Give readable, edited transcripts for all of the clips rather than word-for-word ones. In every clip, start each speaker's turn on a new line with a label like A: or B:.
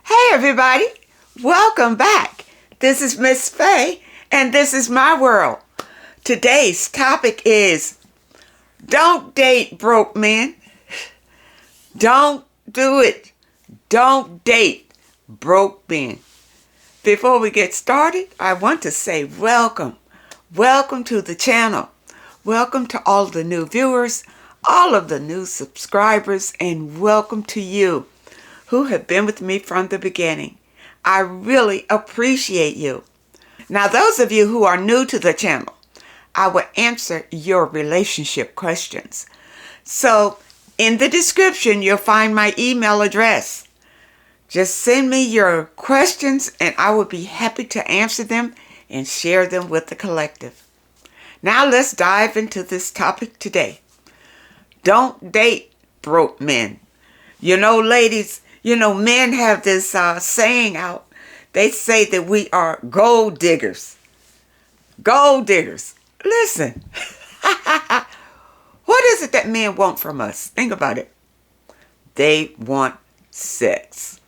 A: Hey everybody, welcome back. This is Miss Faye and this is my world. Today's topic is don't date broke men. Don't do it. Don't date broke men. Before we get started, I want to say welcome. Welcome to the channel. Welcome to all the new viewers, all of the new subscribers, and welcome to you who have been with me from the beginning. I really appreciate you. Now, those of you who are new to the channel, I will answer your relationship questions. So, in the description, you'll find my email address. Just send me your questions and I will be happy to answer them and share them with the collective. Now, let's dive into this topic today. Don't date broke men. You know, ladies, men have this saying out. They say that we are gold diggers. Gold diggers. Listen. What is it that men want from us? Think about it. They want sex.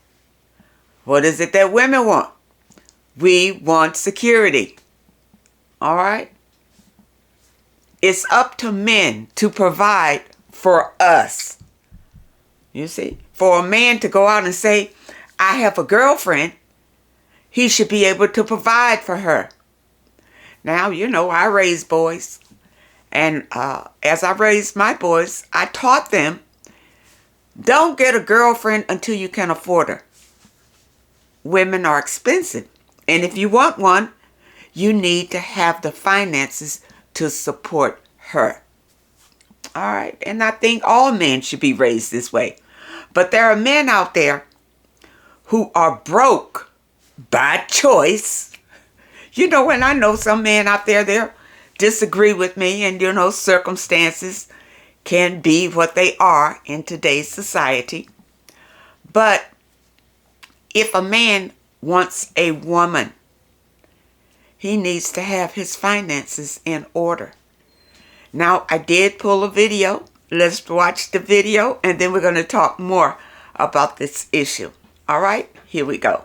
A: What is it that women want? We want security. All right? It's up to men to provide for us. You see? For a man to go out and say, I have a girlfriend, he should be able to provide for her. Now, I raised boys. And as I raised my boys, I taught them, don't get a girlfriend until you can afford her. Women are expensive. And if you want one, you need to have the finances to support her. All right. And I think all men should be raised this way. But there are men out there who are broke by choice. And I know some men out there, they'll disagree with me, and, circumstances can be what they are in today's society. But if a man wants a woman, he needs to have his finances in order. Now, I did pull a video. Let's watch the video, and then we're going to talk more about this issue. All right, here we go.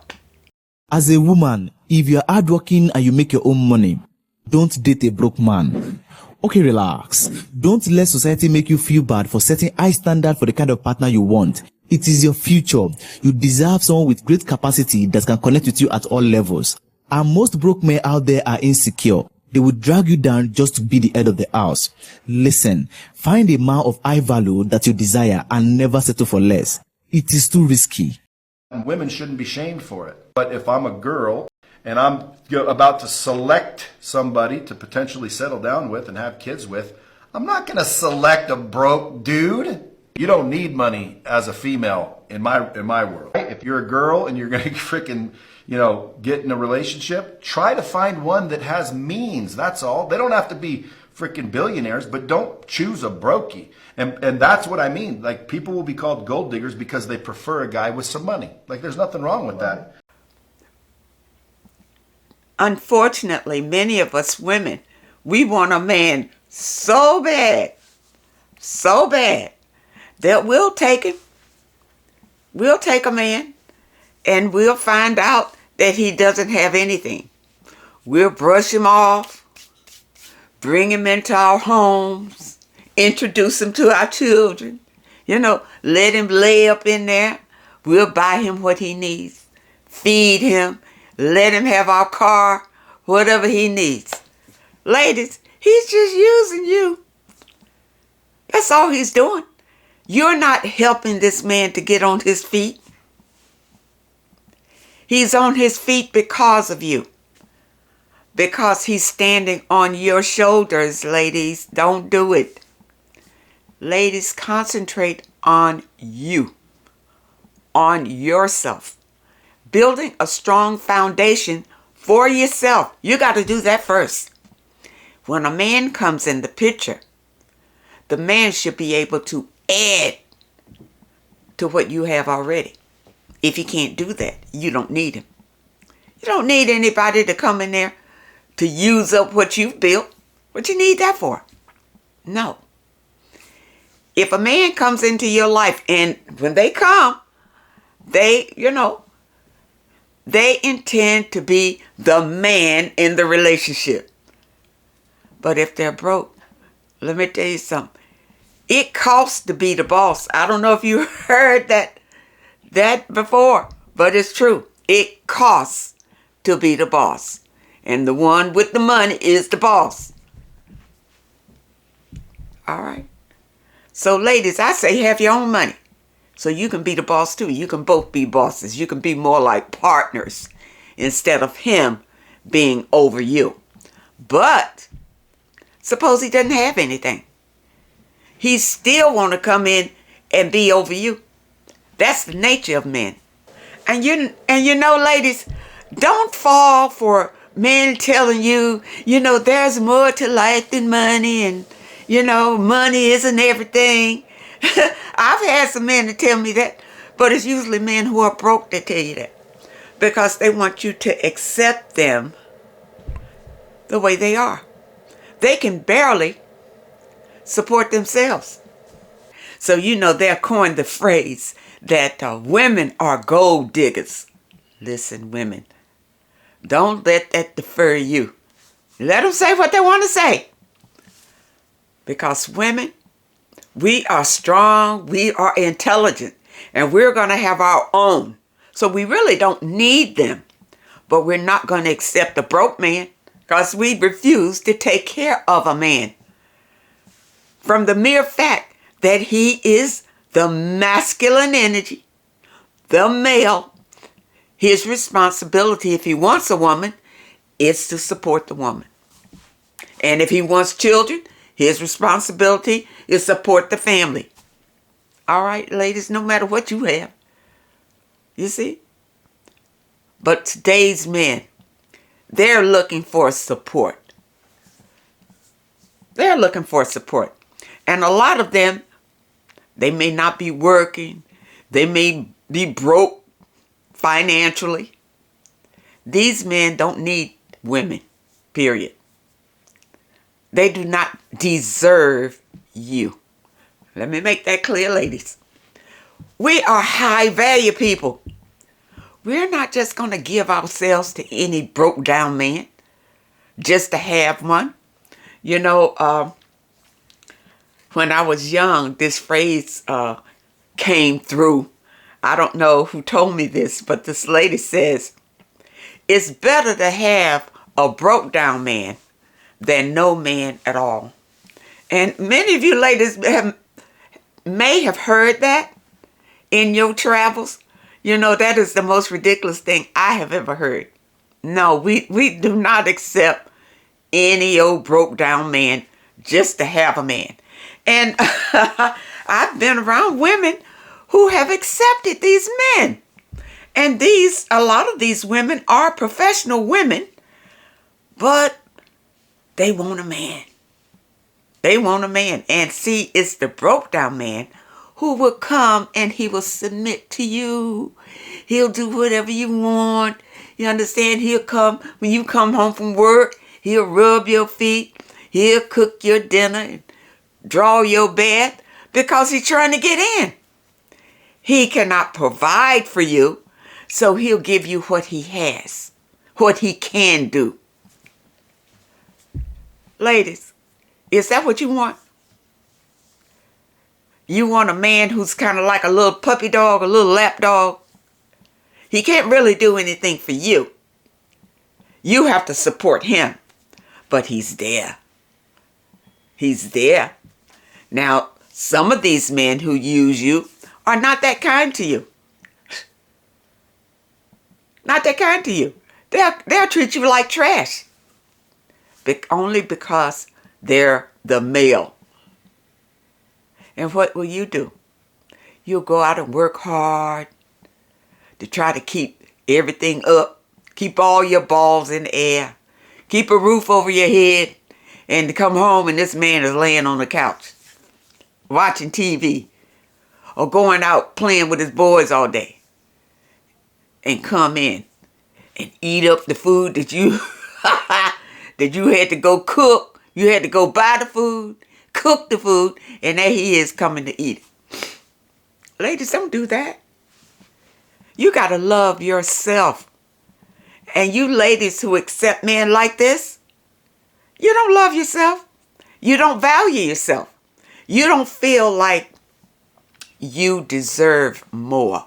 B: As a woman, if you're hardworking and you make your own money, don't date a broke man. Okay, relax. Don't let society make you feel bad for setting high standard for the kind of partner you want. It is your future. You deserve someone with great capacity that can connect with you at all levels. And most broke men out there are insecure. They will drag you down just to be the head of the house. Listen, find a man of high value that you desire and never settle for less. It is too risky.
C: Women shouldn't be shamed for it. But if I'm a girl and I'm about to select somebody to potentially settle down with and have kids with, I'm not going to select a broke dude. You don't need money as a female in my world. If you're a girl and you're going to freaking get in a relationship, try to find one that has means. That's all. They don't have to be freaking billionaires, but don't choose a brokey. And that's what I mean. Like, people will be called gold diggers because they prefer a guy with some money. Like, there's nothing wrong with that.
A: Unfortunately, many of us women, we want a man so bad that we'll take him. We'll take a man. And we'll find out that he doesn't have anything. We'll brush him off, bring him into our homes, introduce him to our children, let him lay up in there. We'll buy him what he needs, feed him, let him have our car, whatever he needs. Ladies, he's just using you. That's all he's doing. You're not helping this man to get on his feet. He's on his feet because of you. Because he's standing on your shoulders, ladies. Don't do it. Ladies, concentrate on you. On yourself. Building a strong foundation for yourself. You got to do that first. When a man comes in the picture, the man should be able to add to what you have already. If you can't do that, you don't need him. You don't need anybody to come in there to use up what you've built. What you need that for? No. If a man comes into your life and when they come, they, They intend to be the man in the relationship. But if they're broke, let me tell you something. It costs to be the boss. I don't know if you heard that before, but it's true. It costs to be the boss. And the one with the money is the boss. All right. So ladies, I say have your own money. So you can be the boss too. You can both be bosses. You can be more like partners instead of him being over you. But suppose he doesn't have anything. He still want to come in and be over you. That's the nature of men. And you know, ladies, don't fall for men telling you, there's more to life than money, and money isn't everything. I've had some men to tell me that, but it's usually men who are broke that tell you that, because they want you to accept them the way they are. They can barely support themselves. So they'll coin the phrase that women are gold diggers. Listen, women, don't let that defer you. Let them say what they want to say. Because women, we are strong, we are intelligent, and we're going to have our own. So we really don't need them. But we're not going to accept a broke man, because we refuse to take care of a man. From the mere fact that he is the masculine energy, the male, his responsibility, if he wants a woman, is to support the woman. And if he wants children, his responsibility is support the family. All right, ladies, no matter what you have. You see? But today's men, they're looking for support. They're looking for support. And a lot of them, they may not be working. They may be broke financially. These men don't need women, period. They do not deserve you. Let me make that clear, ladies. We are high value people. We're not just going to give ourselves to any broke down man just to have one. When I was young, this phrase came through. I don't know who told me this, but this lady says, it's better to have a broke down man than no man at all. And many of you ladies may have heard that in your travels. That is the most ridiculous thing I have ever heard. No, we do not accept any old broke down man just to have a man. And I've been around women who have accepted these men. And a lot of these women are professional women, but they want a man. They want a man. And see, it's the broke down man who will come and he will submit to you. He'll do whatever you want. You understand? He'll come when you come home from work. He'll rub your feet. He'll cook your dinner and draw your bed because he's trying to get in. He cannot provide for you, so he'll give you what he has, what he can do. Ladies, is that what you want? You want a man who's kind of like a little puppy dog, a little lap dog? He can't really do anything for you. You have to support him, but he's there. He's there. Now, some of these men who use you are not that kind to you. Not that kind to you. They'll treat you like trash. Only because they're the male. And what will you do? You'll go out and work hard to try to keep everything up. Keep all your balls in the air. Keep a roof over your head. And to come home and this man is laying on the couch, watching TV, or going out playing with his boys all day. And come in and eat up the food that you that you had to go cook. You had to go buy the food, cook the food, and there he is coming to eat it. Ladies, don't do that. You got to love yourself And you ladies who accept men like this, you don't love yourself. You don't value yourself. You don't feel like you deserve more.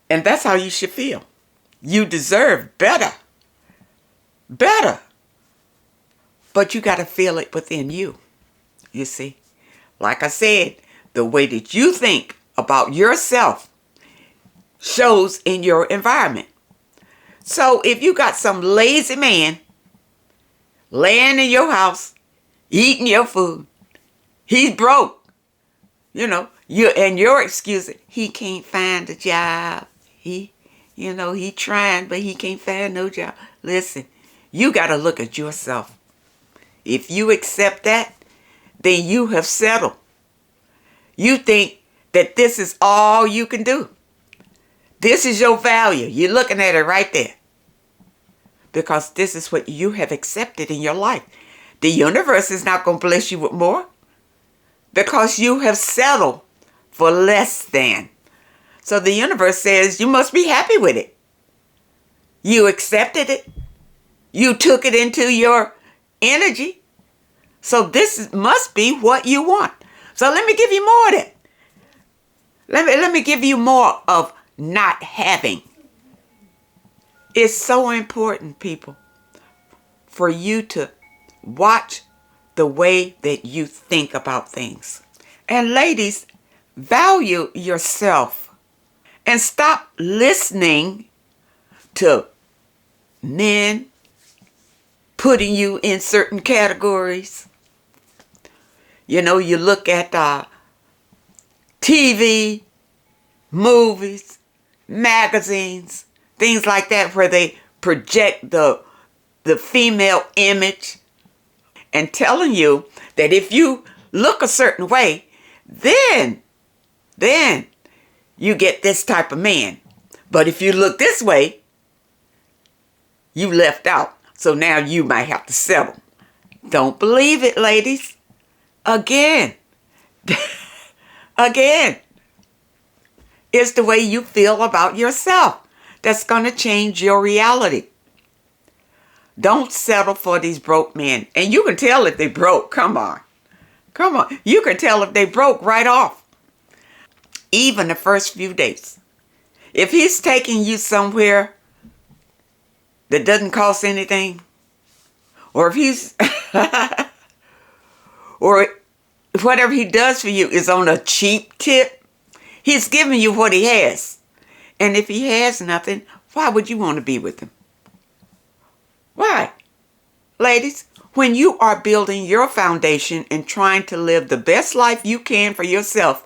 A: And that's how you should feel. You deserve better. Better. But you got to feel it within you. You see? Like I said, the way that you think about yourself shows in your environment. So if you got some lazy man laying in your house, eating your food, he's broke, and your excuse, he can't find a job. He trying, but he can't find no job. Listen, you got to look at yourself. If you accept that, then you have settled. You think that this is all you can do. This is your value. You're looking at it right there. Because this is what you have accepted in your life. The universe is not going to bless you with more. Because you have settled for less than. So the universe says you must be happy with it. You accepted it. You took it into your energy. So this must be what you want. So let me give you more of that. Let me give you more of not having. It's so important, people, for you to watch the way that you think about things. And ladies, value yourself and stop listening to men putting you in certain categories. You look at TV, movies, magazines, things like that, where they project the female image and telling you that if you look a certain way, then you get this type of man. But if you look this way, you left out. So now you might have to settle. Don't believe it, ladies. Again. It's the way you feel about yourself that's going to change your reality. Don't settle for these broke men. And you can tell if they broke. Come on. You can tell if they broke right off. Even the first few days. If he's taking you somewhere that doesn't cost anything, or if he's, or whatever he does for you is on a cheap tip, he's giving you what he has. And if he has nothing, why would you want to be with him? Why? Ladies, when you are building your foundation and trying to live the best life you can for yourself,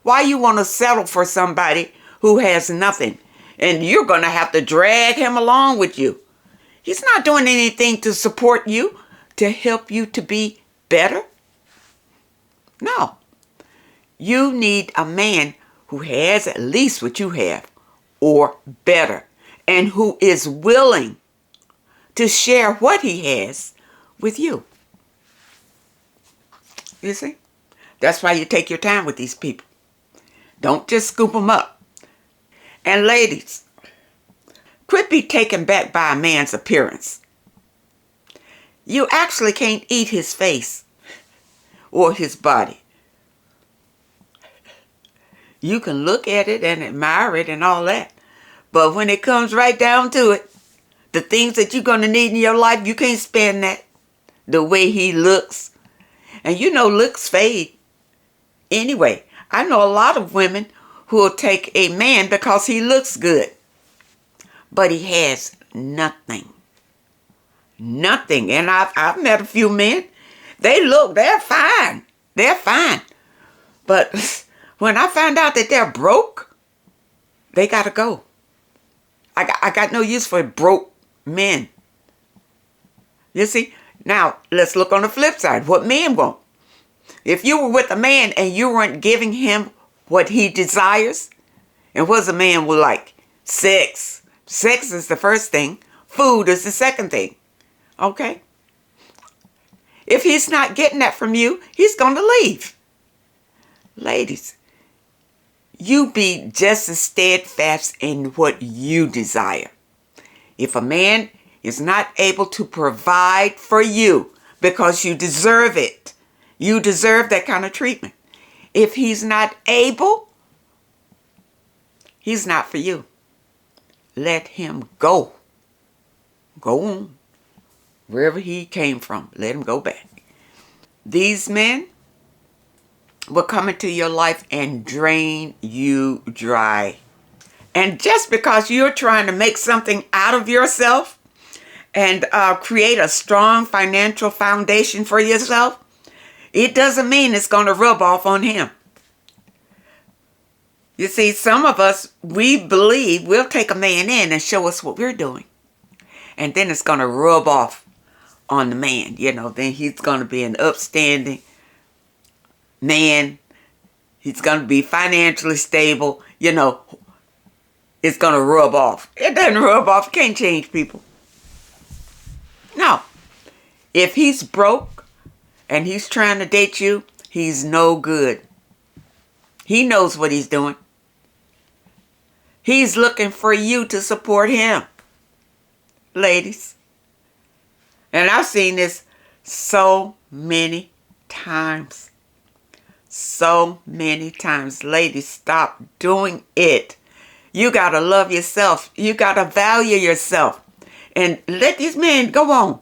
A: why you want to settle for somebody who has nothing? And you're going to have to drag him along with you. He's not doing anything to support you, to help you to be better. No. You need a man who has at least what you have, or better, and who is willing to share what he has with you. You see? That's why you take your time with these people. Don't just scoop them up. And ladies, quit be taken back by a man's appearance. You actually can't eat his face or his body. You can look at it and admire it and all that. But when it comes right down to it, the things that you're going to need in your life, you can't spend that the way he looks. And looks fade. Anyway, I know a lot of women who will take a man because he looks good. But he has nothing. Nothing. And I've met a few men. They're fine. They're fine. But when I find out that they're broke, they got to go. I got no use for broke men. You see? Now, let's look on the flip side. What men want. If you were with a man and you weren't giving him what he desires, and what's a man will like? Sex. Sex is the first thing. Food is the second thing. Okay? If he's not getting that from you, he's going to leave. Ladies, you be just as steadfast in what you desire. If a man is not able to provide for you because you deserve it, you deserve that kind of treatment. If he's not able, he's not for you. Let him go. Go on. Wherever he came from, let him go back. These men will come into your life and drain you dry. And just because you're trying to make something out of yourself and create a strong financial foundation for yourself, it doesn't mean it's going to rub off on him. You see, some of us, we believe we'll take a man in and show us what we're doing. And then it's going to rub off on the man. Then he's going to be an upstanding man. He's going to be financially stable. It's going to rub off. It doesn't rub off. Can't change people. No. If he's broke and he's trying to date you, he's no good. He knows what he's doing. He's looking for you to support him. Ladies. And I've seen this so many times. So many times. Ladies, stop doing it. You got to love yourself. You got to value yourself. And let these men go on.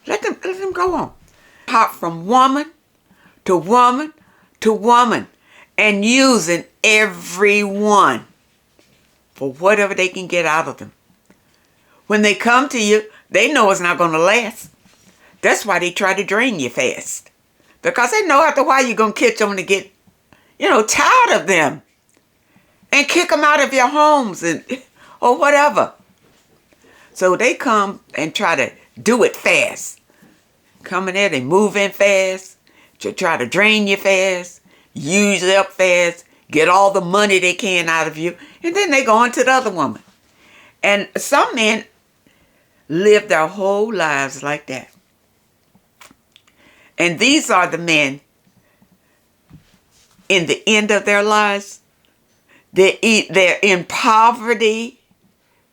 A: Let them go on. Hop from woman to woman to woman. And using everyone for whatever they can get out of them. When they come to you, they know it's not going to last. That's why they try to drain you fast. Because they know after a while you're going to catch them to get, tired of them. And kick them out of your homes or whatever. So they come and try to do it fast. Come in there, they move in fast. To try to drain you fast. Use it up fast. Get all the money they can out of you. And then they go on to the other woman. And some men live their whole lives like that. And these are the men in the end of their lives. They're in poverty,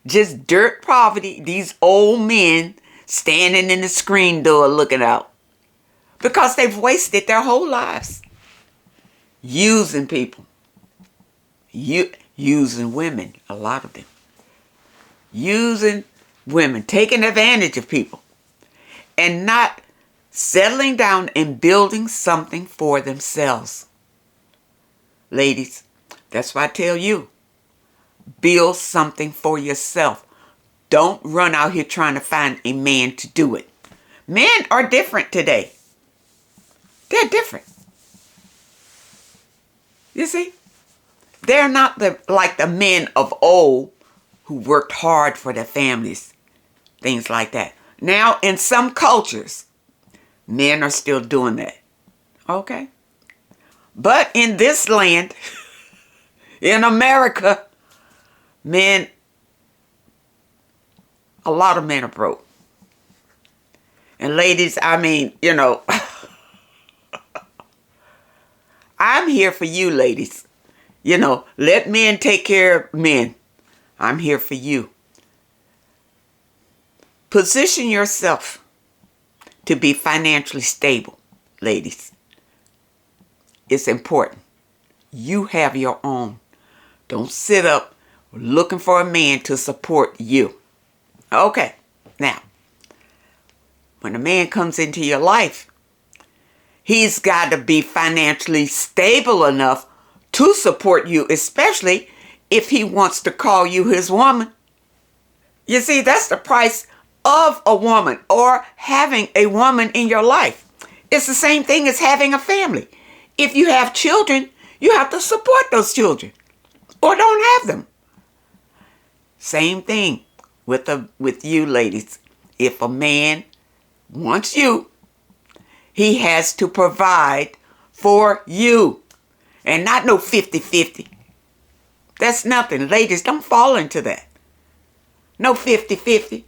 A: just dirt poverty. These old men standing in the screen door looking out. Because they've wasted their whole lives. Using people. Using women, a lot of them. Using women, taking advantage of people. And not settling down and building something for themselves. Ladies, that's why I tell you, build something for yourself. Don't run out here trying to find a man to do it. Men are different today. They're different. You see? They're not like the men of old who worked hard for their families. Things like that. Now, in some cultures, men are still doing that. Okay? But in this land, in America, a lot of men are broke. And ladies, I'm here for you, ladies. Let men take care of men. I'm here for you. Position yourself to be financially stable, ladies. It's important. You have your own. Don't sit up looking for a man to support you. Okay, now, when a man comes into your life, he's got to be financially stable enough to support you, especially if he wants to call you his woman. You see, that's the price of a woman or having a woman in your life. It's the same thing as having a family. If you have children, you have to support those children or don't have them. Same thing with you, ladies. If a man wants you, he has to provide for you. And not no 50-50. That's nothing. Ladies, don't fall into that. No 50-50.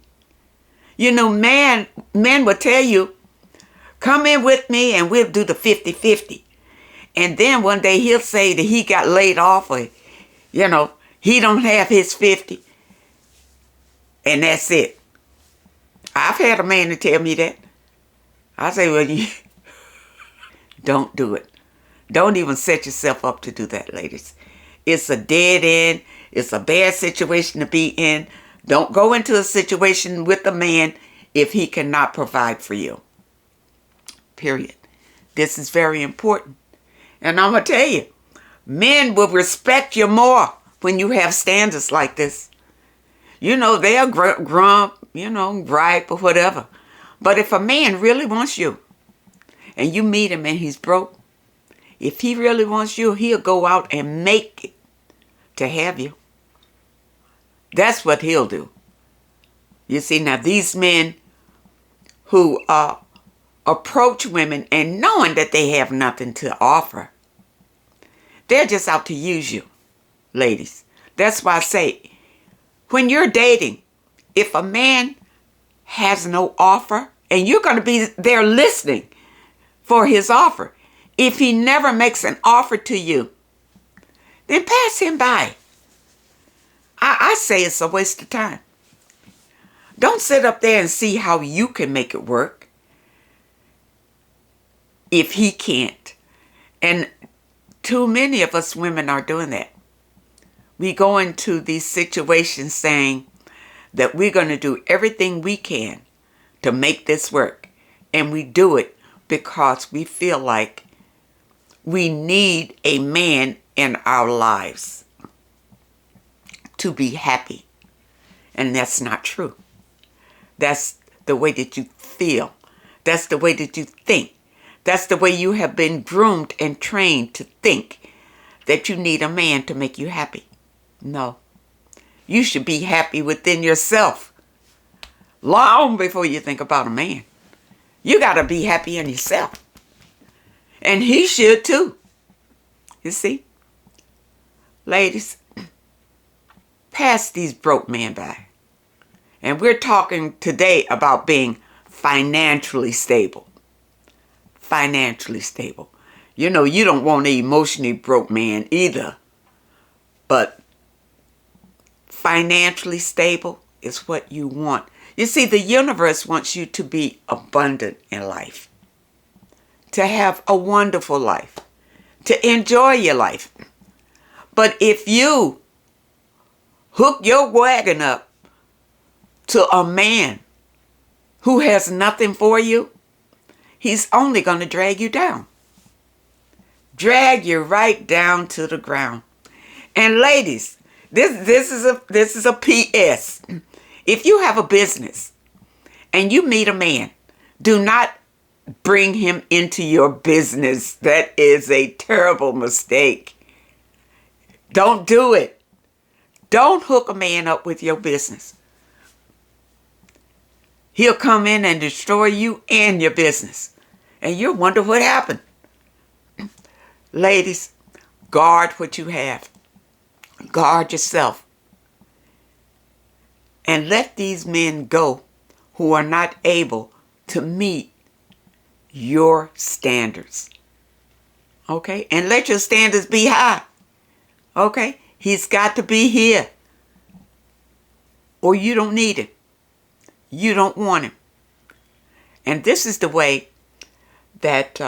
A: Men will tell you, come in with me and we'll do the 50-50. And then one day he'll say that he got laid off or, he don't have his 50. And that's it. I've had a man to tell me that. I say, well, you don't do it. Don't even set yourself up to do that, ladies. It's a dead end. It's a bad situation to be in. Don't go into a situation with a man if he cannot provide for you. Period. This is very important. And I'm going to tell you, men will respect you more when you have standards like this. They'll grump, gripe or whatever. But if a man really wants you and you meet him and he's broke, if he really wants you, he'll go out and make it to have you. That's what he'll do. You see, now these men who approach women and knowing that they have nothing to offer, they're just out to use you, ladies. That's why I say, when you're dating, if a man has no offer, and you're going to be there listening for his offer, if he never makes an offer to you, then pass him by. I say it's a waste of time. Don't sit up there and see how you can make it work if he can't. And too many of us women are doing that. We go into these situations saying that we're going to do everything we can to make this work. And we do it because we feel like we need a man in our lives to be happy. And that's not true. That's the way that you feel. That's the way that you think. That's the way you have been groomed and trained to think, that you need a man to make you happy. No. You should be happy within yourself long before you think about a man. You got to be happy in yourself. And he should too. You see? Ladies, pass these broke men by. And we're talking today about being financially stable. Financially stable. You don't want an emotionally broke man either. But financially stable is what you want. You see, the universe wants you to be abundant in life. To have a wonderful life. To enjoy your life. But if you hook your wagon up to a man who has nothing for you, he's only going to drag you down. Drag you right down to the ground. And ladies, this is a PS. If you have a business and you meet a man, do not bring him into your business. That is a terrible mistake. Don't do it. Don't hook a man up with your business. He'll come in and destroy you and your business. And you'll wonder what happened. Ladies, guard what you have. Guard yourself. And let these men go who are not able to meet your standards. Okay? And let your standards be high. Okay? He's got to be here. Or you don't need him. You don't want him. And this is the way that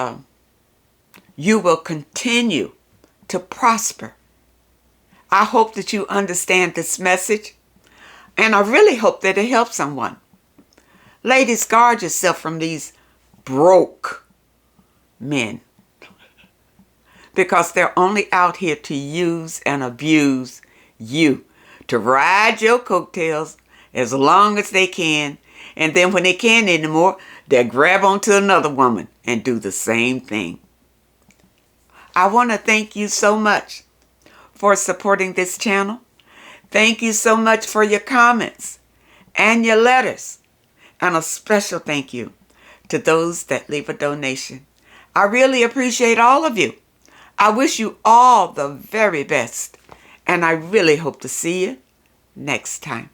A: you will continue to prosper. I hope that you understand this message. And I really hope that it helps someone. Ladies, guard yourself from these broke men. Because they're only out here to use and abuse you. To ride your coattails as long as they can. And then when they can't anymore, they'll grab onto another woman and do the same thing. I want to thank you so much for supporting this channel. Thank you so much for your comments and your letters. And a special thank you to those that leave a donation. I really appreciate all of you. I wish you all the very best. And I really hope to see you next time.